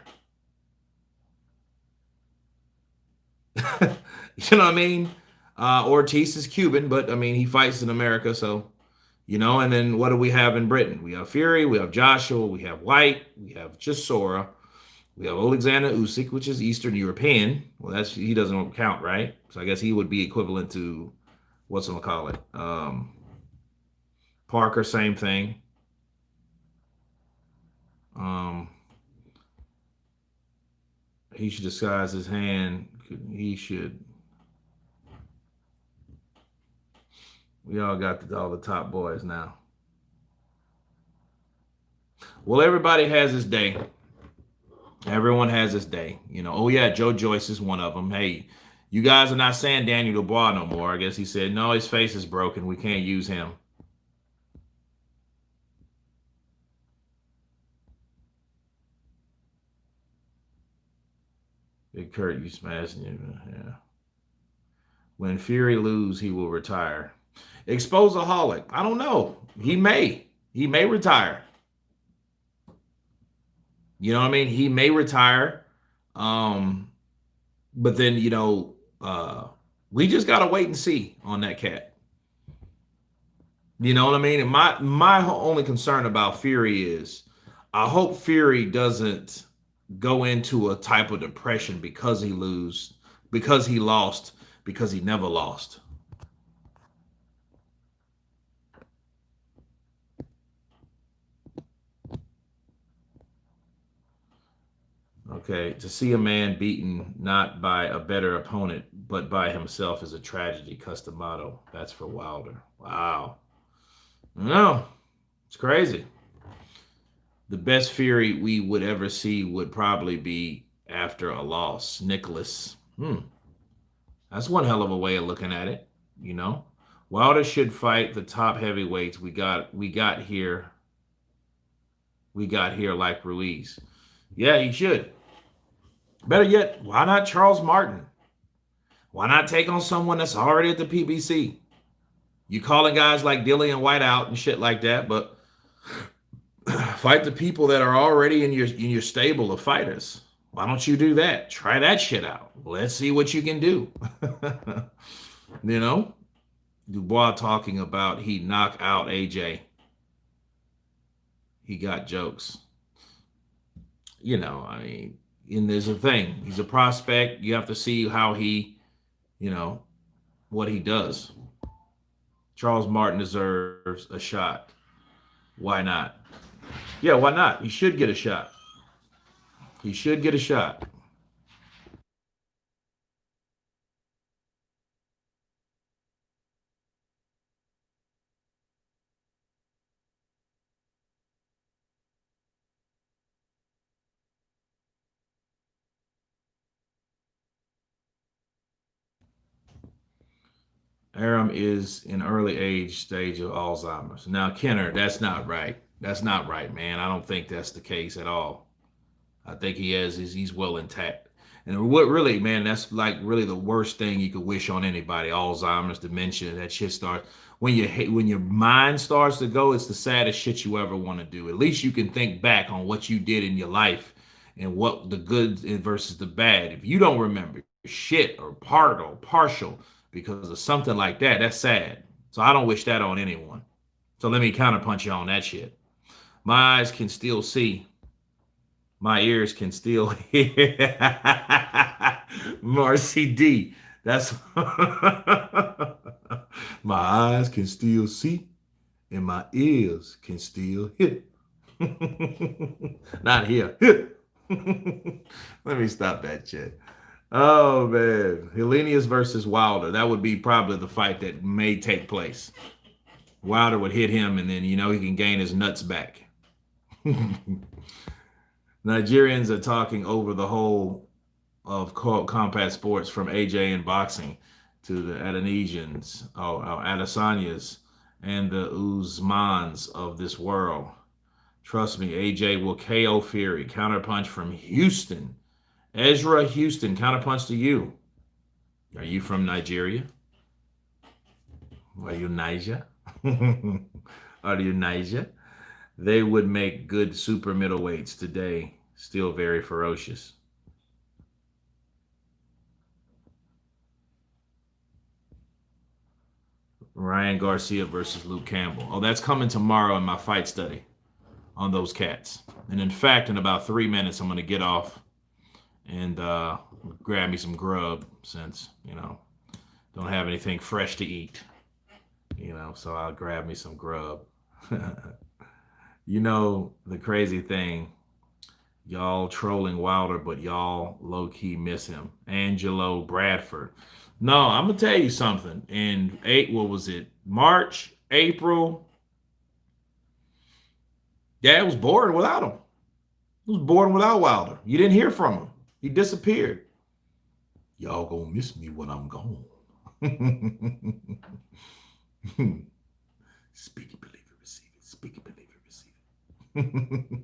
You know what I mean? Ortiz is Cuban, but I mean he fights in America, so and then what do we have in Britain? We have Fury, we have Joshua, we have White, we have Chisora, we have Alexander Usyk, which is Eastern European. Well, he doesn't count, right? So I guess he would be equivalent to whatchamacallit. Parker, same thing. He should disguise his hand. He should. We all got all the top boys now. Well, everybody has his day. Everyone has his day. Oh yeah, Joe Joyce is one of them. Hey, you guys are not saying Daniel Dubois no more. I guess he said, no, his face is broken. We can't use him. Big Kurt, you smashing it. Yeah. When Fury lose, he will retire. Exposeaholic. I don't know. He may. He may retire. You know what I mean? He may retire. But then, we just gotta wait and see on that cat. You know what I mean? And my only concern about Fury is I hope Fury doesn't go into a type of depression because he lost, because he never lost. Okay, to see a man beaten not by a better opponent, but by himself is a tragedy. Customato. That's for Wilder. Wow. No, it's crazy. The best Fury we would ever see would probably be after a loss. Nicholas. That's one hell of a way of looking at it. Wilder should fight the top heavyweights. We got here like Ruiz. Yeah, he should. Better yet, why not Charles Martin? Why not take on someone that's already at the PBC? You calling guys like Dillian White out and shit like that, but fight the people that are already in your stable of fighters. Why don't you do that? Try that shit out. Let's see what you can do. Dubois talking about he knocked out AJ. He got jokes. And there's a thing. He's a prospect. You have to see how he, what he does. Charles Martin deserves a shot. Why not? Yeah, why not? He should get a shot. He should get a shot. Aram is in early age stage of Alzheimer's. Now, Kenner, that's not right. That's not right, man. I don't think that's the case at all. I think he's well intact. And what really, man, that's like really the worst thing you could wish on anybody. Alzheimer's, dementia, that shit starts. When your mind starts to go, it's the saddest shit you ever want to do. At least you can think back on what you did in your life and what the good versus the bad. If you don't remember shit or part or partial because of something like that, that's sad. So I don't wish that on anyone. So let me counterpunch you on that shit. My eyes can still see. My ears can still hear. Marcy D. That's my eyes can still see and my ears can still hear. Not here. Let me stop that shit. Oh man. Helenius versus Wilder. That would be probably the fight that may take place. Wilder would hit him and then he can gain his nuts back. Nigerians are talking over the whole of combat sports from AJ and boxing. to the Adenesians, Adesanyas, and the Usmans of this world. Trust me, AJ will KO Fury. Counterpunch from Houston. Ezra Houston, counterpunch to you. Are you from Nigeria? Are you Niger? Are you Niger? They would make good super middleweights today. Still very ferocious. Ryan Garcia versus Luke Campbell. Oh, that's coming tomorrow in my fight study on those cats. And in fact, in about 3 minutes, I'm going to get off and grab me some grub since, don't have anything fresh to eat. So I'll grab me some grub. The crazy thing, y'all trolling Wilder, but y'all low-key miss him. Angelo Bradford. No, I'm going to tell you something. What was it? March, April. Yeah, it was boring without him. It was boring without Wilder. You didn't hear from him. He disappeared. Y'all gonna miss me when I'm gone. Speak it, believe it, receive it. Speak it, believe it, receive it.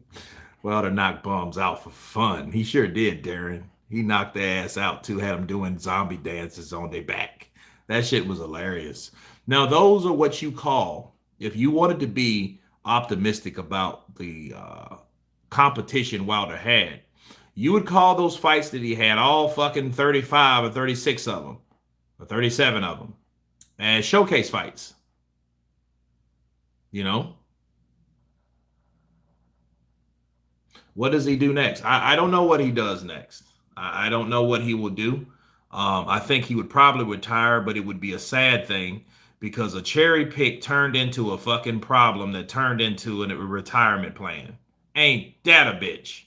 Wilder knocked bums out for fun. He sure did, Darren. He knocked their ass out too, had them doing zombie dances on their back. That shit was hilarious. Now, those are what you call, if you wanted to be optimistic about the competition Wilder had, you would call those fights that he had, all fucking 35 or 36 of them, or 37 of them, as showcase fights. What does he do next? I don't know what he does next. I don't know what he will do. I think he would probably retire, but it would be a sad thing because a cherry pick turned into a fucking problem that turned into a retirement plan. Ain't that a bitch?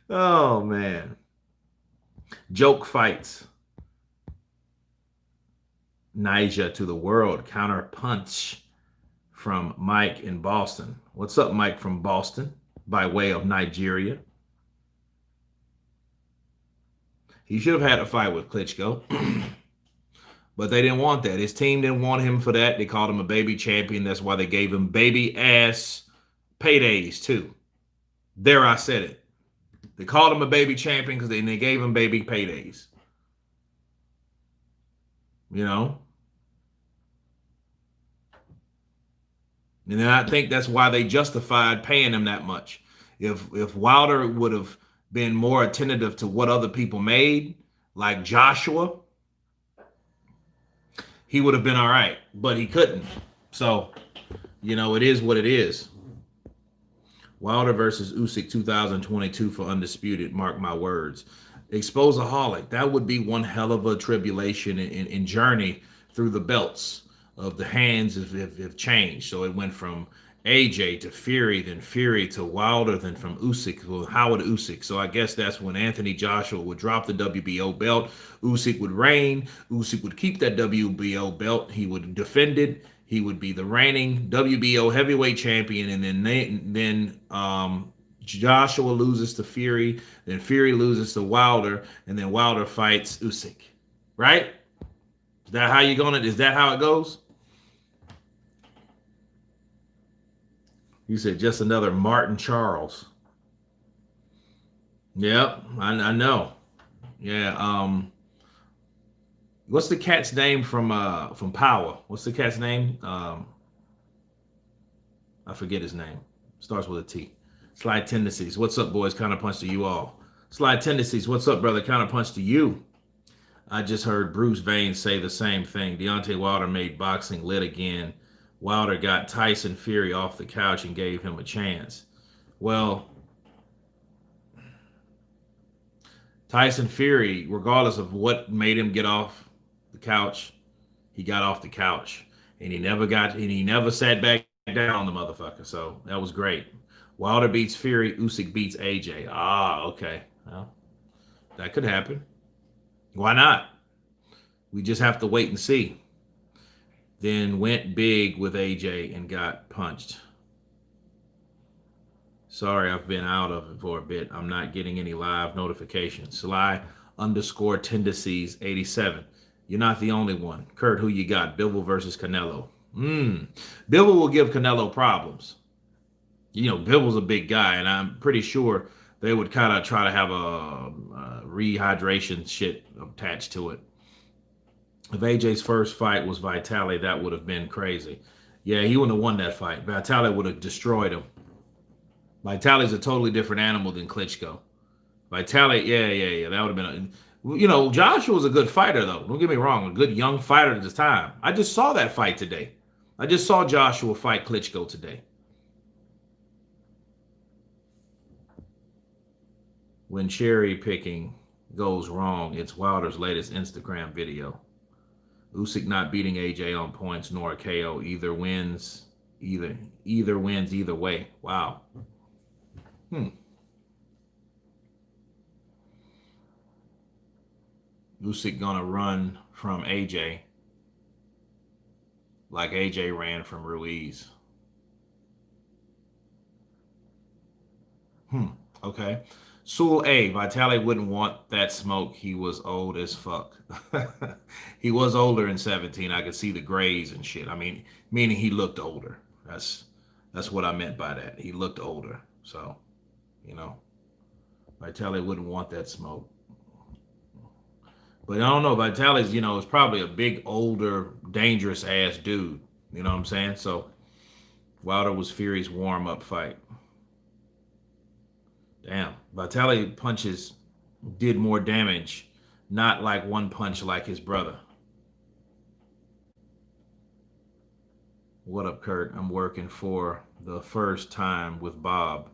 Oh, man. Joke fights. Niger to the world. Counterpunch from Mike in Boston. What's up, Mike from Boston? By way of Nigeria. He should have had a fight with Klitschko. But they didn't want that. His team didn't want him for that. They called him a baby champion. That's why they gave him baby ass paydays too. There, I said it. They called him a baby champion because they gave him baby paydays. And then I think that's why they justified paying him that much. If Wilder would have been more attentive to what other people made, like Joshua, he would have been all right, but he couldn't. So, it is what it is. Wilder versus Usyk 2022 for Undisputed. Mark my words. Exposaholic. That would be one hell of a tribulation and journey through the belts of the hands have changed. So it went from AJ to Fury, then Fury to Wilder, then from Usyk to Howard Usyk. So I guess that's when Anthony Joshua would drop the WBO belt. Usyk would reign. Usyk would keep that WBO belt. He would defend it. He would be the reigning WBO heavyweight champion. And then Joshua loses to Fury. Then Fury loses to Wilder. And then Wilder fights Usyk. Right? Is that how is that how it goes? You said just another Martin Charles. Yep, I know. Yeah. What's the cat's name from Power? What's the cat's name? I forget his name. Starts with a T. Slide Tendencies. What's up, boys? Counterpunch to you all. Slide Tendencies. What's up, brother? Counterpunch to you. I just heard Bruce Vane say the same thing. Deontay Wilder made boxing lit again. Wilder got Tyson Fury off the couch and gave him a chance. Well, Tyson Fury, regardless of what made him get off the couch, he got off the couch. And he never sat back down on the motherfucker. So that was great. Wilder beats Fury, Usyk beats AJ. Ah, okay. Well, that could happen. Why not? We just have to wait and see. Then went big with AJ and got punched. Sorry, I've been out of it for a bit. I'm not getting any live notifications. Sly, underscore tendencies 87. You're not the only one. Kurt, who you got? Bivol versus Canelo. Bivol will give Canelo problems. You know, Bivol's a big guy, and I'm pretty sure they would kind of try to have a rehydration shit attached to it. If AJ's first fight was Vitali, that would have been crazy. Yeah, he wouldn't have won that fight. Vitali would have destroyed him. Vitali's a totally different animal than Klitschko. Vitali, yeah. That would have been, you know, Joshua was a good fighter, though. Don't get me wrong, a good young fighter at the time. I just saw that fight today. I just saw Joshua fight Klitschko today. When cherry picking goes wrong, it's Wilder's latest Instagram video. Usyk not beating AJ on points nor a KO. Either wins either way. Wow. Usyk gonna run from AJ like AJ ran from Ruiz. Okay. Sul A. Vitali wouldn't want that smoke. He was old as fuck. He was older in 17. I could see the grays and shit. I mean, meaning he looked older. That's what I meant by that. He looked older. So, you know, Vitali wouldn't want that smoke. But I don't know. Vitali's, you know, is probably a big, older, dangerous ass dude. You know what I'm saying? So Wilder was Fury's warm-up fight. Damn, Vitali punches did more damage, not like one punch like his brother. What up, Kurt? I'm working for the first time with Bob.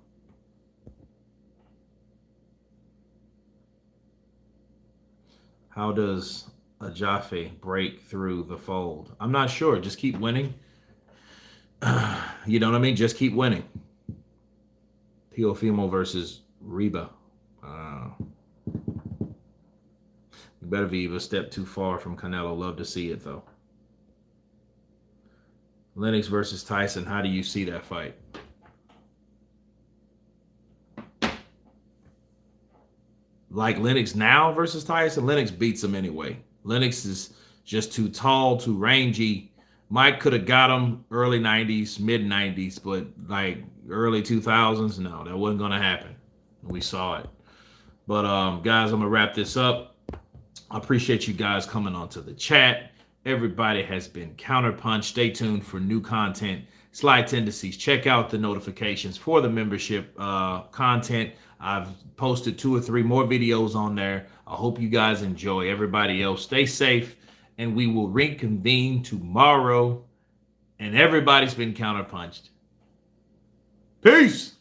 How does a Jaffe break through the fold? I'm not sure. Just keep winning. You know what I mean? Just keep winning. Teofimo versus Reba. You better be a step too far from Canelo. Love to see it, though. Lennox versus Tyson. How do you see that fight? Like Lennox now versus Tyson? Lennox beats him anyway. Lennox is just too tall, too rangy. Mike could have got him early 90s, mid 90s, but like early 2000s, no, that wasn't going to happen. We saw it. But guys, I'm going to wrap this up. I appreciate you guys coming onto the chat. Everybody has been Counterpunch. Stay tuned for new content. Slide Tendencies. Check out the notifications for the membership content. I've posted 2 or 3 more videos on there. I hope you guys enjoy. Everybody else, stay safe, and we will reconvene tomorrow. And everybody's been counterpunched. Peace.